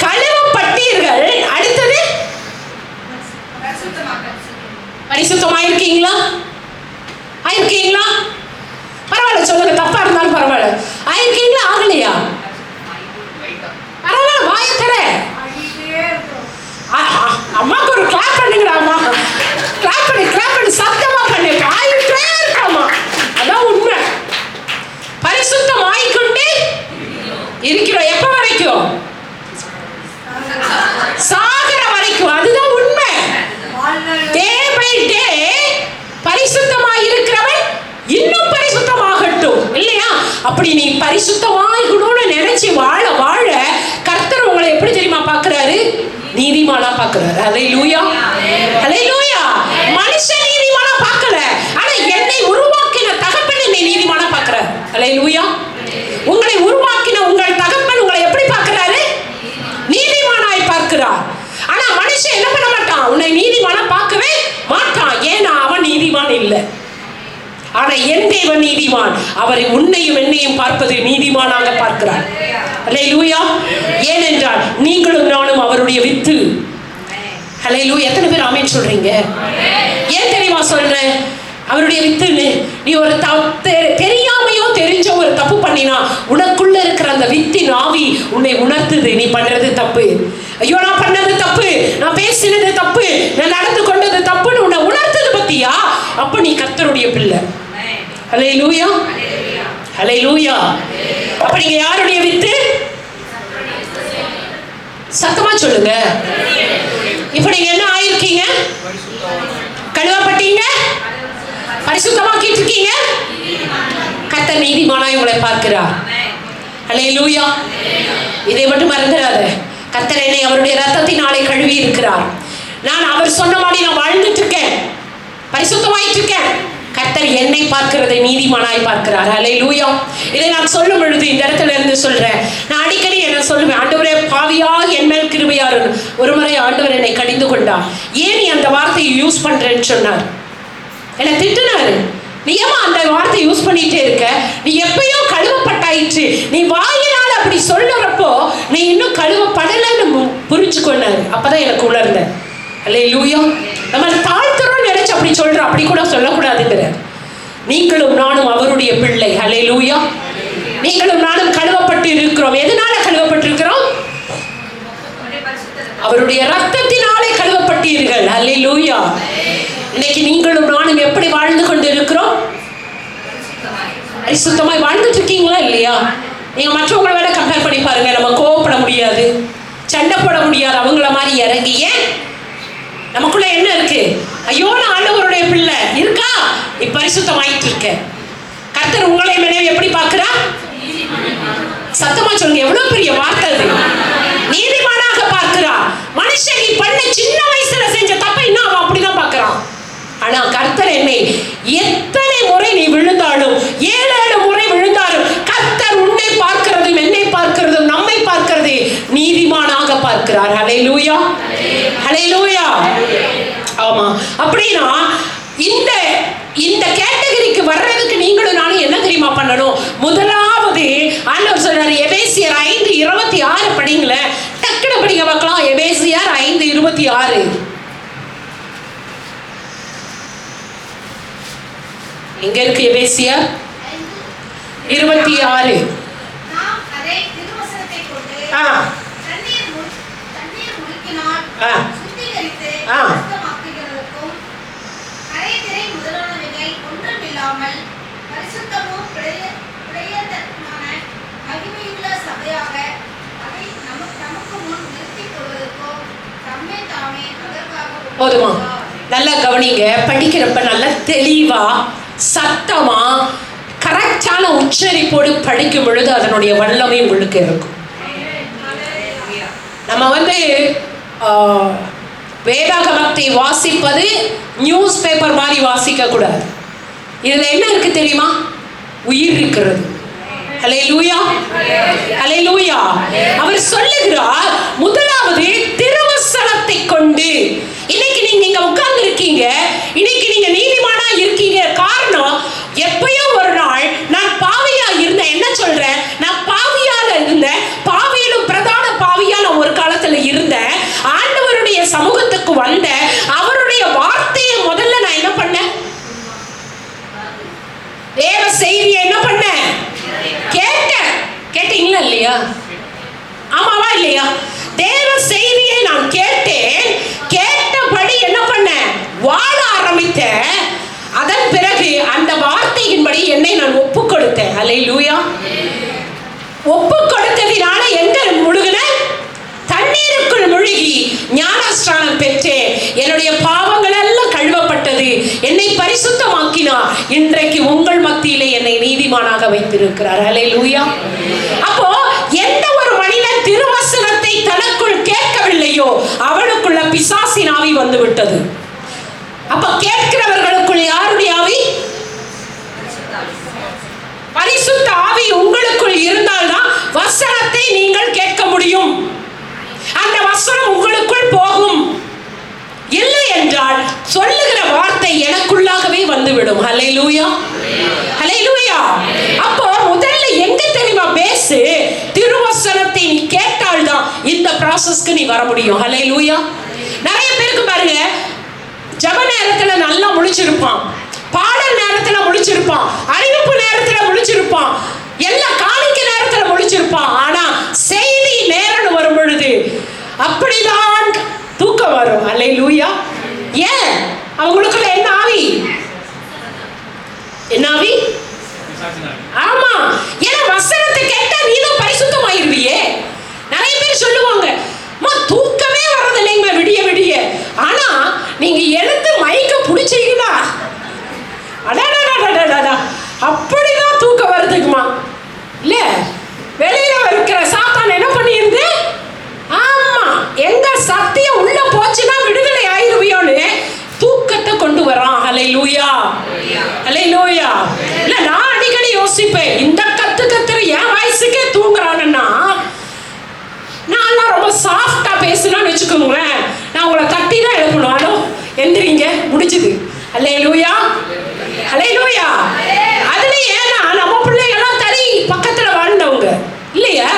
கழுவப்பட்டீர்கள். அடுத்த பரிசுத்தமாயிருக்கீங்களா? ஆயிருக்கீங்களா? பரவாயில்ல சொல்லுங்க, தப்பா இருந்தாலும் பரவாயில்ல. ஆயிருக்கீங்களா? ஆகலையா? பரவாயில்ல, வாய தர. அம்மாக்கு ஒரு கிளாப் பண்ணுங்கடா. அம்மா கிளாப் பண்ணி சத்தமா பண்ணு. ஆயிட்டே இருக்காமா. அதான் உண்மை. பரிசுத்தம் ஆயிக்கொண்டே இருக்கிறோம். எப்ப வரைக்கும்? சாகர வரைக்கும். அதுதான் உண்மை. டே பை டே பரிசுத்தமாய் இருக்கிறவன் இன்னும் பரிசுத்தமாகட்டும், இல்லையா? அப்படி நீ பரிசுத்தமாகணும்னு நினைச்சு வாழ வாழ கர்த்தர் உங்களை எப்படி தெரியுமா பார்க்கிறாரு? நீதிமானா பார்க்கிறாரு. ஹல்லேலூயா, ஹல்லேலூயா. மனுஷன் நீதிமானா பார்க்கல, ஆனா என்னை உருவாக்கின தகப்பன் என்னை நீதிமானா பார்க்கிறார். ஹல்லேலூயா. உங்களை உருவாக்கின உங்கள் தகப்பன் உங்களை எப்படி பார்க்கிறாரு? நீதிமானாய் பார்க்கிறார். ஆனா மனுஷன் என்ன பண்ண மாட்டான்? உன்னை நீதிமானா பார்க்கவே மாட்டான். ஏன்னா அவன் நீதிமான் இல்லை. ஆனா என் தேவன் நீதிமான். அவரை உன்னையும் என்னையும் பார்ப்பது நீதிமானாக பார்க்கிறார். ஹல்லேலூயா. ஏனென்றால் நீங்களும் நானும் அவருடைய வித்து. ஹல்லேலூயா. எத்தனை பேர் ஆமென் சொல்றீங்க? ஏன் தெரியுமா சொல்றேன்? அவருடைய வித்துன்னு. நீ ஒரு தெரியாமையோ தெரிஞ்ச ஒரு தப்பு பண்ணினா உனக்குள்ள இருக்கிற அந்த வித்தின் ஆவி உன்னை உணர்த்துது, நீ பண்றது தப்பு. ஐயோ, நான் பண்ணது தப்பு, நான் பேசினது தப்பு, நான் நடந்து கொண்டது தப்புன்னு உன்னை உணர்த்தது பத்தியா? அப்ப நீ கர்த்தருடைய பிள்ளை. ஹல்லேலூயா, ஹல்லேலூயா. அப்ப நீங்க யாருடைய வித்து? சத்தமா சொல்லுங்க. இப்ப நீங்க என்ன ஆயிருக்கீங்க? கழுவப்பட்டீங்க, பரிசுத்தமாக்கிட்டு இருக்கீங்க. கர்த்தர் நீதிமானாய் உங்களை பார்க்கிறார். ஹல்லேலூயா. இதை மட்டும் மறந்துடாத. கர்த்தர் என்னை அவருடைய ரத்தத்தினாலே கழுவி இருக்கிறார். நான் அவர் சொன்ன மாதிரி நான் வாழ்ந்துட்டு இருக்கேன், பரிசுத்தமாயிட்டு இருக்கேன். கர்த்தர் என்னை பார்க்கிறதை நீதிமானாய் பார்க்கிறார். ஹல்லேலூயா. இதை நான் சொல்லும் பொழுது இந்த இடத்துல இருந்து சொல்றேன். நான் அடிக்கடி என்ன சொல்லுவேன், ஆண்டவரே பாவியா என் மேல் கிருபையாரு. ஒரு முறை ஆண்டவர் என்னை கடிந்து கொண்டார். ஏன் நீ அந்த வார்த்தையை யூஸ் பண்றேன்னு சொன்னார். என்னை திட்டுனாரு. நீ ஏமா அந்த வார்த்தை யூஸ் பண்ணிட்டே இருக்க? நீ எப்பயோ கழுவப்பட்டாயிற்று. நீ வாயினால் அப்படி சொல்லுறப்போ நீ இன்னும் கழுவப்படலைன்னு புரிஞ்சுக்கொண்டாரு. அப்பதான் எனக்கு உணர்ந்த. ஹல்லேலூயா. நம்ம தாழ்த்துறோம்னு நினைச்சு அப்படி சொல்றோம். அப்படி கூட சொல்லக்கூடாதுங்கிற. நீங்களும் நானும் அவருடைய பிள்ளை. ஹல்லேலூயா. நீங்களும் நானும் கழுவப்பட்டு இருக்கிறோம். எதனால கழுவப்பட்டு இருக்கிறோம்? அவருடைய ரத்தத்தினாலே கழுவப்பட்டீர்கள். ஹல்லேலூயா. இன்னைக்கு நீங்களும் நானும் எப்படி வாழ்ந்து கொண்டு இருக்கிறோம்? பரிசுத்தமாய் வாழ்ந்துட்டு இருக்கீங்களா இல்லையா? நீங்க மற்றவங்களை விட கம்பேர் பண்ணி பாருங்க. நம்ம கோவப்பட முடியாது, சண்டை போட முடியாது அவங்கள மாதிரி இறங்கி. ஏன்? நமக்குள்ள என்ன இருக்கு? ஐயோ, நான் ஆண்டவருடைய பிள்ளை இருக்கா, நீ பரிசுத்தமாயிட்டு இருக்க. கர்த்தர் உங்களை மனைவி எப்படி பார்க்கிறா? சத்தமா சொல்லுங்க. எவ்வளவு பெரிய வார்த்தை அது. நீதிமானாக பார்க்கிறா. மனுஷன் நீ பண்ண சின்ன வயசுல செஞ்ச தப்பை இன்னும் அவன் அப்படிதான் பார்க்கிறான். ஆனா கர்த்தர் என்னை எத்தனை முறை நீ விழுந்தாலும், 7 முறை விழுந்தாலும், கர்த்தர் உன்னை பார்க்கிறதும் என்னை பார்க்கிறதும் நம்மை பார்க்கிறது நீதிமானாக பார்க்கிறார். ஹல்லேலூயா, ஹல்லேலூயா. ஆமா. அப்படின்னா இந்த இந்த கேட்டகரிக்கு வர்றதுக்கு நீங்களும் நானும் என்ன தெரியுமா பண்ணணும்? முதலாவது ஆண்டவர் சொல்றாரு, எபேசியர் 5:26 படிங்களேன். டக்குனு படிங்க பார்க்கலாம். எபேசியர் 5:26. எங்க இருக்கு எபேசியர் 26? போதுமா? நல்லா கவனிங்க. படிக்கிறப்ப நல்லா தெளிவா சத்தமா கரெக்டான உச்சரிப்போடு படிக்கும் பொழுது அதனுடைய வல்லமை உங்களுக்கு இருக்கும். நம்ம வேதாகமத்தை வாசிப்பது நியூஸ் பேப்பர் மாதிரி வாசிக்க கூடாது. இதுல என்ன இருக்கு தெரியுமா? உயிர் இருக்கிறது. ஹல்லேலூயா, ஹல்லேலூயா. அவர் சொல்லுகிறார், முதலாவது திருவசனத்தை கொண்டு. இன்னைக்கு நீங்க உட்கார்ந்து இருக்கீங்க, இன்னைக்கு நீங்க நீதிமானா இருக்கீங்க. காரணம், எப்பயோ ஒரு நாள் நான் பாவியா இருந்தேன். என்ன சொல்றேன்? நான் பாவியால இருந்தேன். பாவியிலும் பிரதான பாவியா நான் ஒரு காலத்துல இருந்தேன். ஆண்டவருடைய சமூகத்துக்கு வந்த அவருடைய வார்த்தையை முதல்ல நான் இன்றைக்கு உங்கள் மத்தியிலே என்னை நீதிமானாக வைத்திருக்கிறார். ஹல்லேலூயா. அப்போ எந்த ஒரு மனிதன் திருவசனத்தை தனக்குள் கேட்கவில்லையோ அவனுக்குள்ள பிசாசின் ஆவி வந்து விட்டது. அப்ப கேட்கிறவர்களுக்குள் யாருடைய ஆவி? பரிசுத்த ஆவி உங்களுக்குள் இருந்தால்தான் வசனத்தை நீங்கள் கேட்க முடியும். அந்த வசனம் உங்களுக்குள் போகும். இல்லை என்றால் சொல்லுகிற வார்த்தை எனக்குள்ளாகவே வந்துவிடும். ஹல்லேலூயா, ஹல்லேலூயா. அப்போ முதல்ல எங்க தெரியுமா பேசு? திருவசனத்தை நீ கேட்டால்தான் இந்த ப்ராசஸ்க்கு நீ வர முடியும். ஹல்லேலூயா. நிறைய பேருக்கு பாருங்க, ஜப நேரத்துல நல்லா முழிச்சிருப்பான், பாடல் நேரத்துல முழிச்சிருப்பான், அறிவிப்பு நேரத்துல முழிச்சிருப்பான், எல்லா காணிக்கை நேரத்துல முழிச்சிருப்பான். ஆனா செய்தி நேரம் வரும் பொழுது அப்படிதான் தூக்கம் வரும். அல்லேலூயா. ஏன்? அவங்களுக்குள்ள என்ன ஆவி? என்ன ஆவி? ஆமா. ஏன்னா வசனத்தை கேட்டா நீதான் பரிசுத்தமாயிருவியே. நிறைய பேர் சொல்லுவாங்க, அம்மா தூக்கமே வர்றது இல்லைங்க விடிய விடிய. ஆனா நீங்க எழுந்து மைக்க புடிச்சீங்களா, அடாடாடாடாடா அப்படிதான் தூக்கம் வருதுக்குமா. இல்ல வெளியில இருக்கிற சாத்தான் என்ன பண்ணிருந்து, ஆமா எங்க சத்தியம் உள்ள போச்சுன்னா விடுதலை ஆயிருவியோன்னு தூக்கத்தை கொண்டு வரான். ஹல்லேலூயா, ஹல்லேலூயா. இல்ல நான் அடிக்கடி யோசிப்பேன், இந்த கத்துற என் வயசுக்கே தூங்குறாங்கன்னா நான் ரொம்ப சாஃப்டா பேசுனான்னு வச்சுக்கோங்களேன், நான் உங்களை தட்டி தான் எழுப்பணும். ஹலோ எந்திரிங்க, முடிச்சுது. ஹல்லேலூயா, ஹல்லேலூயா. அதுல ஏன்னா நம்ம பிள்ளைகள்லாம் தனி பக்கத்துல வாழ்ந்தவங்க இல்லையா,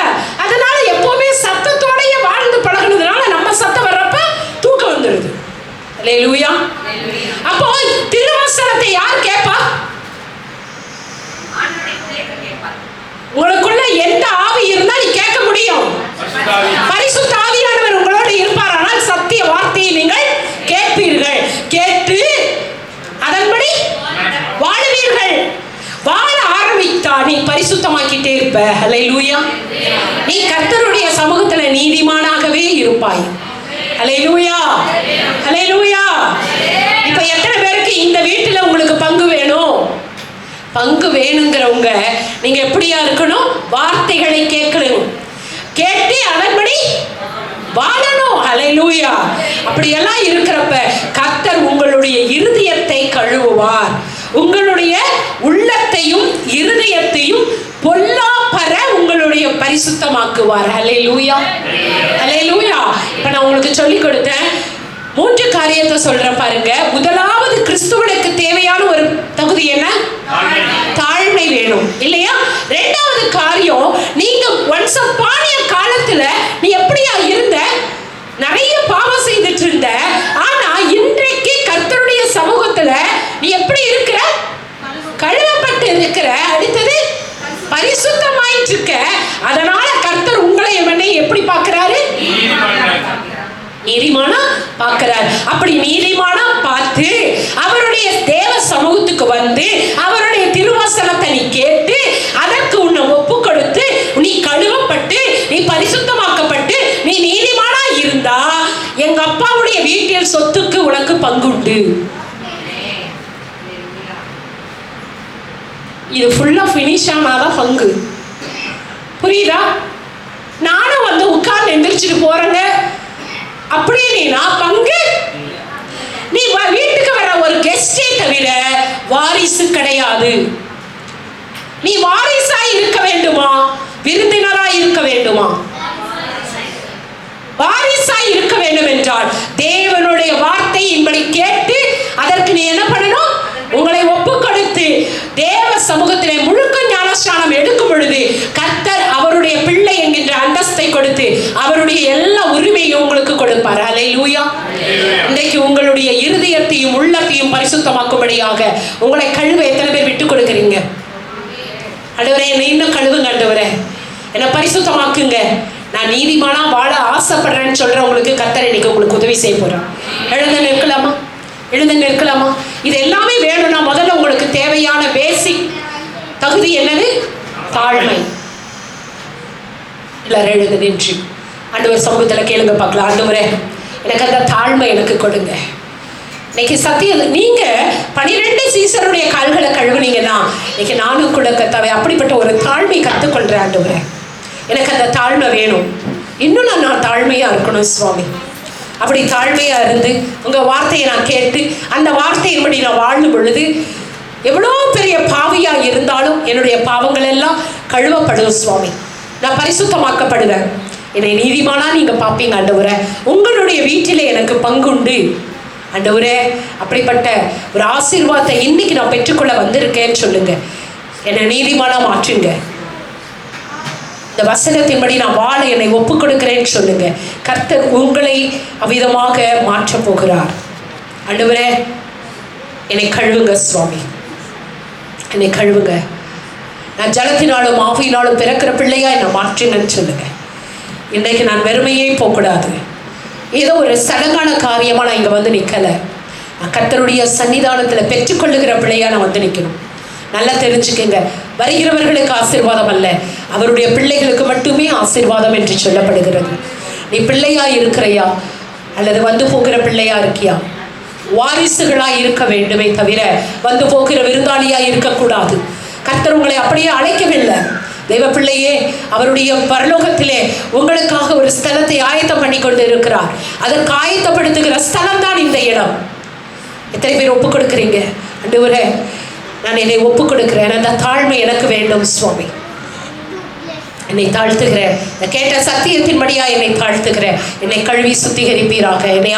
அதனால எப்பவுமே சத்தத்தோடய வாழ்ந்து பழகுனதுனால நம்ம சத்தம் வர்றப்ப தூக்கம் வந்துடுது. ஹல்லேலூயா. அப்போ திருவசனத்தை யார் கேட்பா? உங்களுக்குள்ள எந்த ஆவி இருந்தா நீ கேட்க முடியும்? பரிசுத்த ஆவியானவர் உங்களோட இருப்பார். ஆனால் சத்திய வார்த்தையை நீங்கள் கேட்பீர்கள், கேட்டு அதன்படி வாழுவீர்கள். வாழ ஆரம்பித்தா நீ பரிசுத்தமாக்கிட்டே இருப்ப. ஹல்லேலூயா. நீ கர்த்தருடைய சமூகத்துல நீதிமானாகவே இருப்பாய். ஹல்லேலூயா, ஹல்லேலூயா. இப்ப எத்தனை பேருக்கு இந்த வீட்டுல உங்களுக்கு பங்கு வேணும்? பங்கு வேணுங்கிறவங்க நீங்க எப்படியா இருக்கணும்? வார்த்தைகளை கேட்கணும், கேட்டு அதன்படி வாழணும். ஹல்லேலூயா. அப்படியெல்லாம் இருக்கிறப்ப கர்த்தர் உங்களுடைய இருதயத்தை கழுவுவார், உங்களுடைய உள்ளத்தையும் இருதயத்தையும் பொல்லாப்பற உங்களுடைய பரிசுத்தமாக்குவார். ஹல்லேலூயா, ஹல்லேலூயா. இப்ப நான் உங்களுக்கு சொல்லி கொடுத்தேன் 3 காரியத்தை சொல்றேன் பாருங்க. முதலாவது, கிறிஸ்துவனுக்கு தேவையான ஒரு தகுதி என்ன? தாழ்மை வேணும் இல்லையா? 2வது காரியம், நீங்க ஒன்ஸ் அப்பான் எ காலத்துல நீ எப்படியா இருந்த? நிறைய பாவம் செய்துட்டு இருந்த. ஆனா இன்றைக்கு கர்த்தருடைய சமூகத்துல நீ எப்படி இருக்கிற? கழுவப்பட்டு இருக்கிற. அடுத்தது பரிசுத்தமாயிட்டு இருக்க. அதனால கர்த்தர் உங்களை என்னை எப்படி பார்க்கிறாரு? நீதிமானா பார்க்கிறார். அப்படி நீதிமானா பார்த்து அவருடைய தேவ சமூகத்துக்கு வந்து அவருடைய திருவசனத்தை நீ கேட்டு அதற்கு உன்னை ஒப்பு கொடுத்து நீ கழுவப்பட்டு நீ பரிசுத்தமாக்கப்பட்டு நீ நீதிமானா இருந்தா எங்க அப்பாவுடைய வீட்டில் சொத்துக்கு உனக்கு பங்குண்டு. இது ஃபுல்லா ஃபினிஷ் ஆனாதான் பங்கு. புரியுதா? நானும் வந்து உட்கார்ந்து எந்திரிச்சிட்டு போறேங்க அப்படின்னா பங்கு. நீ வீட்டுக்கு வர ஒரு கெஸ்டே தவிர வாரிசு கிடையாது. நீ வாரிசா இருக்க வேண்டுமா? விருந்தினரா இருக்க வேண்டுமா? வாரிசா இருக்க வேண்டும் என்றால் தேவனுடைய வார்த்தையின்படி கேட்டு அதற்கு நீ என்ன பண்ணணும்? உங்களை ஒப்பு கொடுத்து தேவ சமூகத்திலே முழுக்க ஞானஸ்நானம் எடுக்கும் பொழுது கர்த்தர் அவருடைய பிள்ளை என்கின்ற அந்தஸ்தை கொடுத்து அவருடைய எல்லா உரிமையும் உங்களுக்கு கொடுப்பார். ஹல்லேலூயா. இன்றைக்கு உங்களுடைய இருதயத்தையும் உள்ளத்தையும் பரிசுத்தமாக்கும்படியாக உங்களை கழுவ எத்தனை பேர் விட்டு கொடுக்குறீங்க? ஆண்டவரே என்னை இன்னும் கழுவுங்க, ஆண்டவரே என்னை பரிசுத்தமாக்குங்க, நான் நீதிமானா வாழ ஆசைப்படுறேன்னு சொல்றவங்களுக்கு கர்த்தர் இன்னைக்கு உங்களுக்கு உதவி செய்ய போறார். எழுந்து நிற்கலாமா? எழுந்து நிற்கலாமா? இது எல்லாமே வேணும்னா முதல்ல உங்களுக்கு தேவையான பேசிக் தகுதி என்னது? தாழ்மை. எல்லாரும் எழுந்து நின்று ஆண்டவர் சமூகத்தில் கேளுங்க பார்க்கலாம். ஆண்டவரே எனக்கு அந்த தாழ்மை எனக்கு கொடுங்க. இன்னைக்கு சத்தியம், நீங்க 12 சீசருடைய கால்களை இன்னைக்கு நானும் கூட கர்த்தாவே அப்படிப்பட்ட ஒரு தாழ்மை கற்றுக்கொள்கிறேன் ஆண்டவரே. எனக்கு அந்த தாழ்மை வேணும். இன்னும் நான் தாழ்மையாக இருக்கணும் சுவாமி. அப்படி தாழ்மையாக இருந்து உங்கள் வார்த்தையை நான் கேட்டு அந்த வார்த்தையின்படி நான் வாழும் பொழுது எவ்வளோ பெரிய பாவியாக இருந்தாலும் என்னுடைய பாவங்கள் எல்லாம் கழுவப்படும் சுவாமி. நான் பரிசுத்தமாக்கப்படுவேன். என்னை நீதிமானா நீங்கள் பார்ப்பீங்க ஆண்டவரே. உங்களுடைய வீட்டில் எனக்கு பங்குண்டு ஆண்டவரே. அப்படிப்பட்ட ஒரு ஆசீர்வாதத்தை இன்னைக்கு நான் பெற்றுக்கொள்ள வந்திருக்கேன்னு சொல்லுங்க. என்னை நீதிமானா மாற்றுங்க. இந்த வசனத்தின்படி நான் வாழ என்னை ஒப்புக் கொடுக்கிறேன்னு சொல்லுங்க. கர்த்தர் உங்களை அவ்விதமாக மாற்றப் போகிறார். ஆண்டவரே என்னை கழுவுங்க சுவாமி, என்னை கழுவுங்க. நான் ஜலத்தினாலும் ஆவியினாலும் பிறக்கிற பிள்ளையா என்னை மாற்றுங்கன்னு சொல்லுங்க. இன்றைக்கு நான் வெறுமையே போகக்கூடாது. ஏதோ ஒரு சடங்கான காரியமாக நான் இங்கே வந்து நிற்கலை. நான் கர்த்தருடைய சன்னிதானத்தில் பெற்றுக்கொள்ளுகிற பிள்ளையா நான் வந்து நிற்கணும். நல்லா தெரிஞ்சுக்கங்க, வருகிறவர்களுக்கு ஆசீர்வாதம் அல்ல, அவருடைய பிள்ளைகளுக்கு மட்டுமே ஆசீர்வாதம் என்று சொல்லப்படுகிறது. நீ பிள்ளையா இருக்கிறையா அல்லது வந்து போகிற பிள்ளையா இருக்கியா? வாரிசுகளா இருக்க வேண்டுமே தவிர வந்து போகிற விருந்தாளியா இருக்கக்கூடாது. கர்த்தர் உங்களை அப்படியே அழைக்கவில்லை. தெய்வ பிள்ளையே, அவருடைய பரலோகத்திலே உங்களுக்காக ஒரு ஸ்தலத்தை ஆயத்தம் பண்ணி கொண்டு இருக்கிறார். அதற்கு ஆயத்தப்படுத்துகிற ஸ்தலம் தான் இந்த இடம். எத்தனை பேர் ஒப்புக் கொடுக்குறீங்க? ஆண்டவரே நான் என்னை ஒப்புக் கொடுக்கிறேன். அந்த தாழ்மை எனக்கு வேண்டும் சுவாமி. என்னை தாழ்த்துகிறேன். கேட்ட சத்தியத்தின்படியா என்னை தாழ்த்துகிறேன். என்னை கழுவி சுத்திகரிப்பீராக. என்னை